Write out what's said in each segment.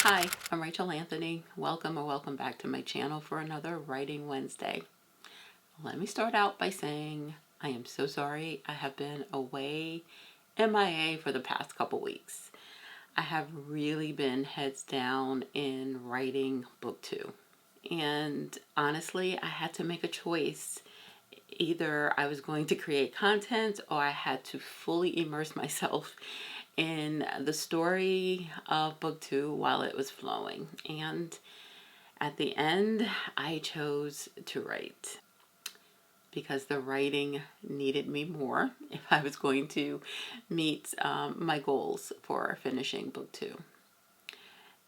Hi, I'm Rachel Anthony. Welcome back to my channel for another Writing Wednesday. Let me start out by saying I am so sorry I have been away MIA for the past couple weeks. I have really been heads down in writing book 2. And honestly, I had to make a choice. Either I was going to create content or I had to fully immerse myself in the story of book 2 while it was flowing. And at the end, I chose to write because the writing needed me more if I was going to meet my goals for finishing book 2.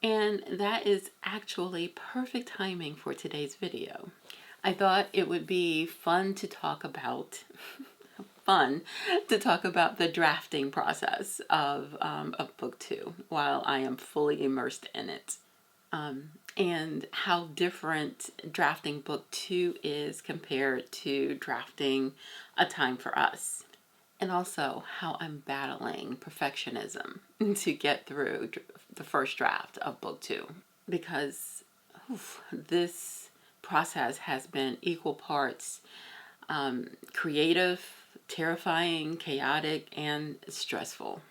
And that is actually perfect timing for today's video. I thought it would be fun to talk about the drafting process of book 2 while I am fully immersed in it. And how different drafting book 2 is compared to drafting A Time for Us. And also how I'm battling perfectionism to get through the first draft of book 2. Because this process has been equal parts creative, terrifying, chaotic, and stressful.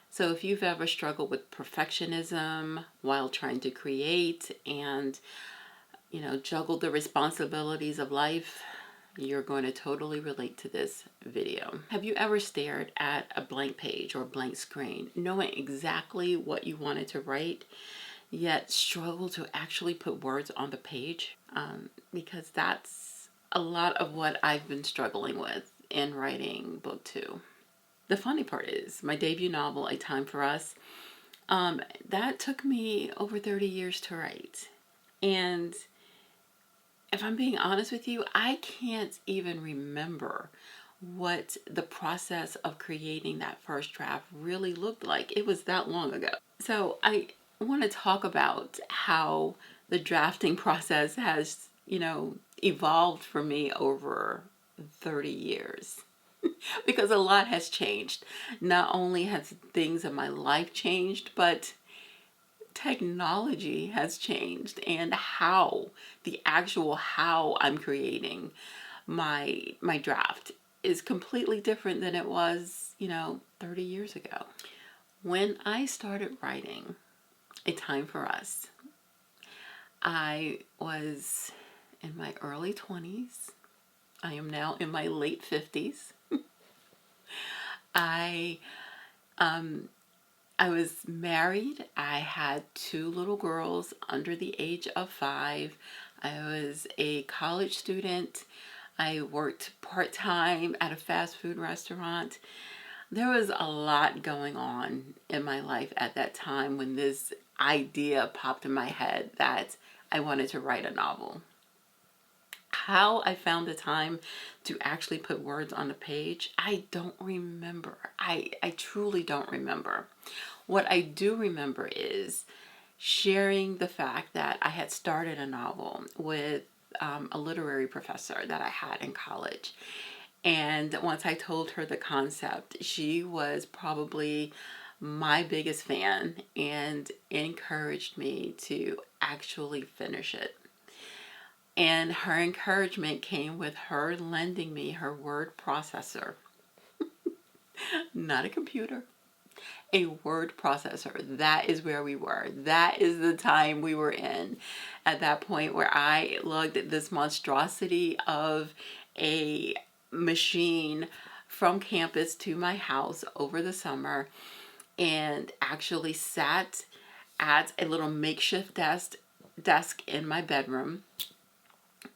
So if you've ever struggled with perfectionism while trying to create and, juggle the responsibilities of life, you're going to totally relate to this video. Have you ever stared at a blank page or blank screen, knowing exactly what you wanted to write, yet struggle to actually put words on the page? Because that's a lot of what I've been struggling with in writing book 2. The funny part is my debut novel, A Time for Us, that took me over 30 years to write. And if I'm being honest with you, I can't even remember what the process of creating that first draft really looked like. It was that long ago. So I want to talk about how the drafting process has, evolved for me over 30 years. Because a lot has changed. Not only has things in my life changed, but technology has changed, and how I'm creating my draft is completely different than it was, 30 years ago. When I started writing A Time for Us, I was in my early 20s. I am now in my late 50s. I was married. I had 2 little girls under the age of 5. I was a college student. I worked part-time at a fast food restaurant. There was a lot going on in my life at that time when this idea popped in my head that I wanted to write a novel. How I found the time to actually put words on the page, I don't remember. I truly don't remember. What I do remember is sharing the fact that I had started a novel with a literary professor that I had in college. And once I told her the concept, she was probably my biggest fan and encouraged me to actually finish it. And her encouragement came with her lending me her word processor. Not a computer, a word processor. That is where we were. That is the time we were in at that point, where I lugged this monstrosity of a machine from campus to my house over the summer and actually sat at a little makeshift desk in my bedroom.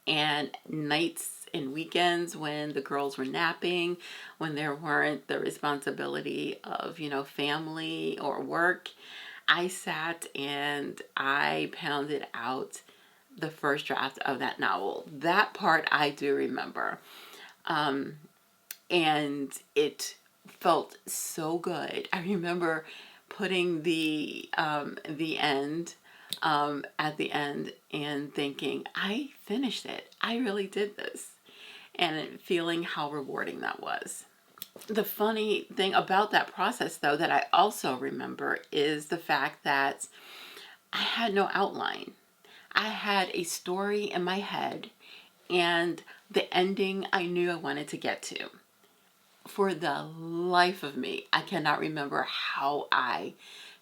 And nights and weekends when the girls were napping, when there weren't the responsibility of, family or work, I sat and I pounded out the first draft of that novel. That part I do remember. And it felt so good. I remember putting the end at the end and thinking, I finished it. I really did this. And feeling how rewarding that was. The funny thing about that process, though, that I also remember is the fact that I had no outline. I had a story in my head and the ending I knew I wanted to get to. For the life of me, I cannot remember how I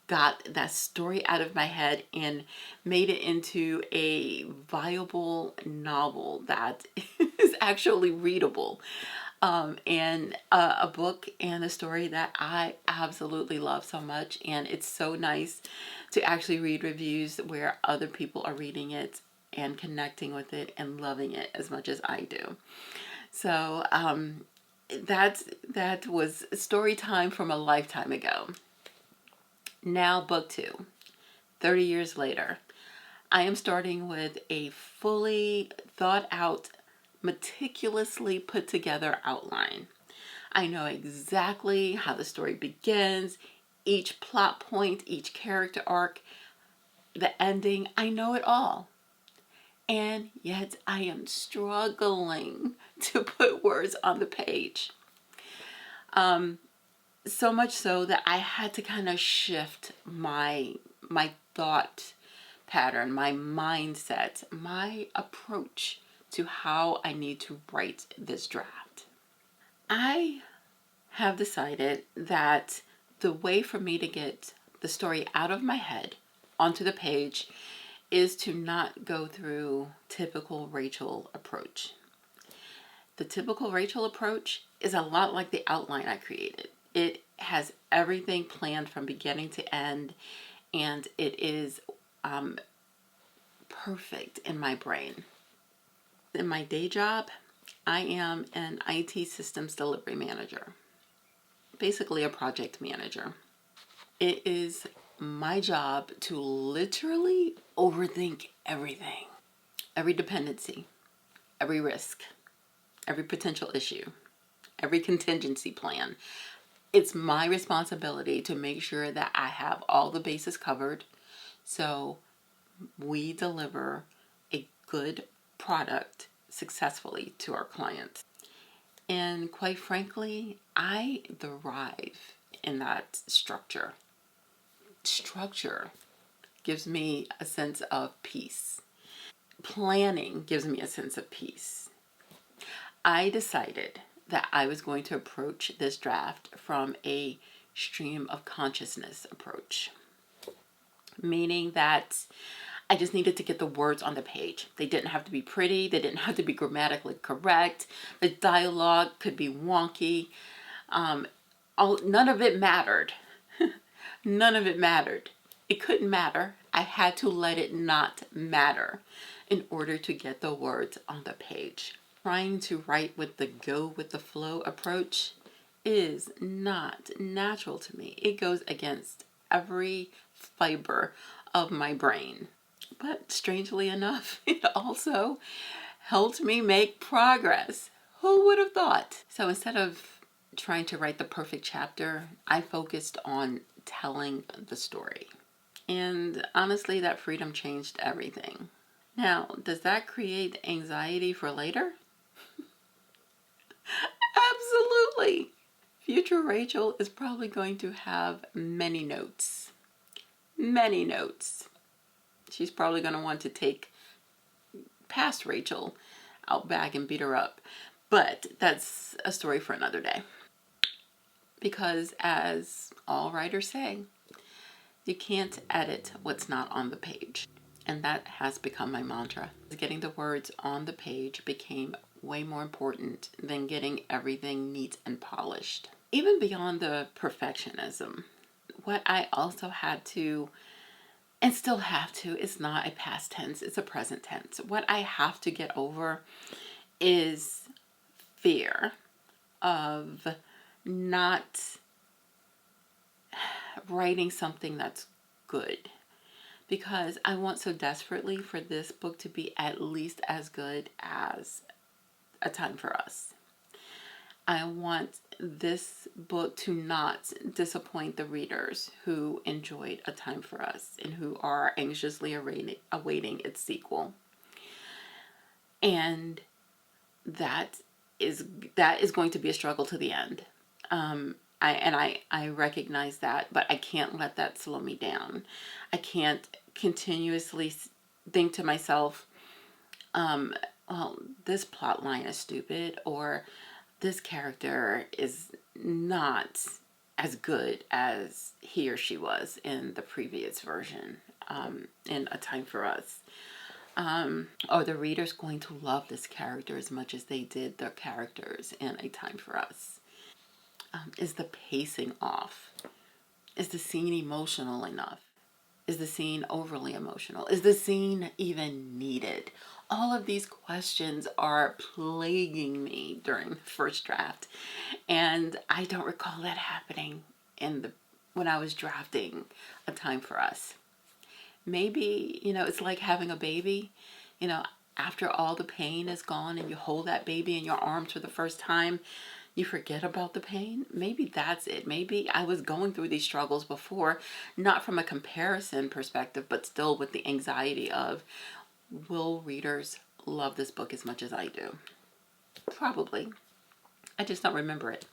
got that story out of my head and made it into a viable novel that is actually readable. And a book and a story that I absolutely love so much. And it's so nice to actually read reviews where other people are reading it and connecting with it and loving it as much as I do. So that was story time from a lifetime ago. Now, book two, 30 years later. I am starting with a fully thought out, meticulously put together outline. I know exactly how the story begins, each plot point, each character arc, the ending. I know it all. And yet I am struggling to put words on the page. So much so that I had to kind of shift my thought pattern, my mindset, my approach to how I need to write this draft. I have decided that the way for me to get the story out of my head onto the page is to not go through typical Rachel approach. The typical Rachel approach is a lot like the outline I created. It has everything planned from beginning to end, and it is perfect in my brain. In my day job, I am an IT systems delivery manager, basically a project manager. It is my job to literally overthink everything, every dependency, every risk, every potential issue, every contingency plan. It's my responsibility to make sure that I have all the bases covered so we deliver a good product successfully to our clients. And quite frankly, I thrive in that structure. Structure gives me a sense of peace. Planning gives me a sense of peace. I decided that I was going to approach this draft from a stream of consciousness approach, meaning that I just needed to get the words on the page. They didn't have to be pretty. They didn't have to be grammatically correct. The dialogue could be wonky. None of it mattered. None of it mattered. It couldn't matter. I had to let it not matter in order to get the words on the page. Trying to write with the go with the flow approach is not natural to me. It goes against every fiber of my brain. But strangely enough, it also helped me make progress. Who would have thought? So instead of trying to write the perfect chapter, I focused on telling the story. And honestly, that freedom changed everything. Now, does that create anxiety for later? Absolutely. Future Rachel is probably going to have many notes. Many notes. She's probably going to want to take past Rachel out back and beat her up. But that's a story for another day. Because as all writers say, you can't edit what's not on the page. And that has become my mantra. Getting the words on the page became way more important than getting everything neat and polished. Even beyond the perfectionism, what I also had to and still have to, it's not a past tense, it's a present tense. What I have to get over is fear of not writing something that's good. Because I want so desperately for this book to be at least as good as A Time for Us. I want this book to not disappoint the readers who enjoyed A Time for Us and who are anxiously awaiting its sequel. And that is going to be a struggle to the end. I recognize that, but I can't let that slow me down. I can't continuously think to myself, well, this plot line is stupid, or this character is not as good as he or she was in the previous version, in A Time for Us. Are the readers going to love this character as much as they did their characters in A Time for Us? Is the pacing off? Is the scene emotional enough? Is the scene overly emotional? Is the scene even needed? All of these questions are plaguing me during the first draft, and I don't recall that happening when I was drafting A Time for Us. Maybe, it's like having a baby. You know, after all the pain is gone and you hold that baby in your arms for the first time, you forget about the pain. Maybe that's it. Maybe I was going through these struggles before, not from a comparison perspective, but still with the anxiety of, will readers love this book as much as I do? Probably. I just don't remember it.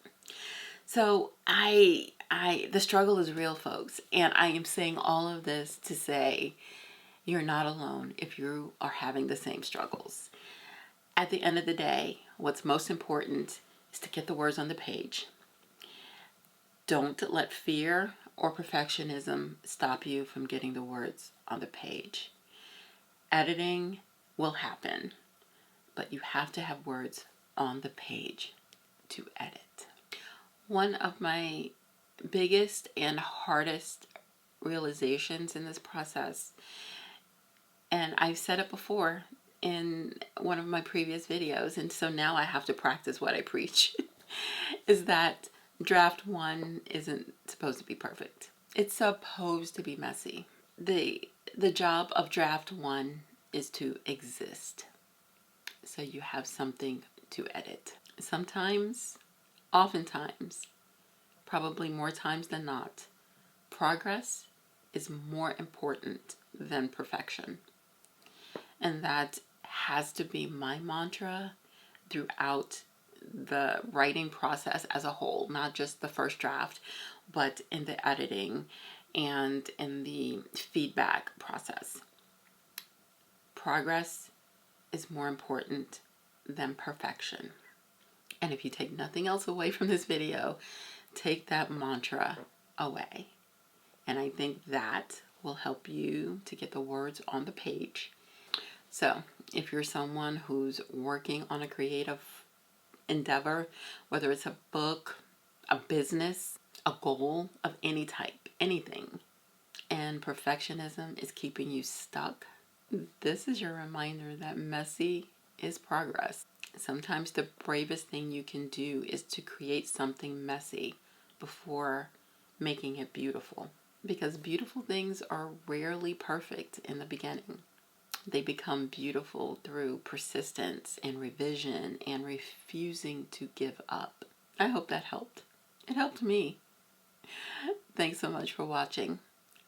So the struggle is real, folks. And I am saying all of this to say, you're not alone if you are having the same struggles. At the end of the day, what's most important is to get the words on the page. Don't let fear or perfectionism stop you from getting the words on the page. Editing will happen, but you have to have words on the page to edit. One of my biggest and hardest realizations in this process, and I've said it before in one of my previous videos, and so now I have to practice what I preach, is that draft one isn't supposed to be perfect. It's supposed to be messy. The job of draft one is to exist, so you have something to edit. Sometimes, oftentimes, probably more times than not, progress is more important than perfection. And that has to be my mantra throughout the writing process as a whole, not just the first draft, but in the editing and in the feedback process. Progress is more important than perfection. And if you take nothing else away from this video, take that mantra away. And I think that will help you to get the words on the page. So if you're someone who's working on a creative endeavor, whether it's a book, a business, a goal of any type, anything, and perfectionism is keeping you stuck, this is your reminder that messy is progress. Sometimes the bravest thing you can do is to create something messy before making it beautiful. Because beautiful things are rarely perfect in the beginning. They become beautiful through persistence and revision and refusing to give up. I hope that helped. It helped me. Thanks so much for watching.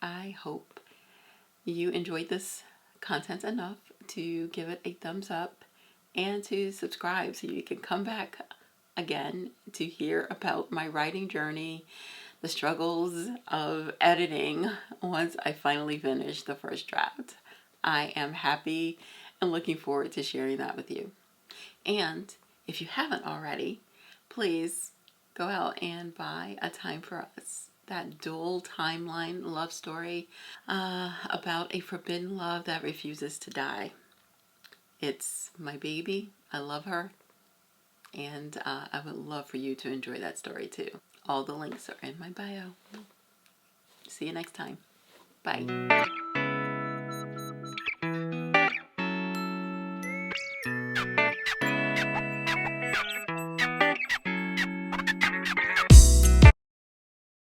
I hope you enjoyed this content enough to give it a thumbs up and to subscribe so you can come back again to hear about my writing journey, the struggles of editing once I finally finish the first draft. I am happy and looking forward to sharing that with you. And if you haven't already, please go out and buy A Time for Us, that dual timeline love story about a forbidden love that refuses to die. It's my baby. I love her. And I would love for you to enjoy that story too. All the links are in my bio. See you next time. Bye.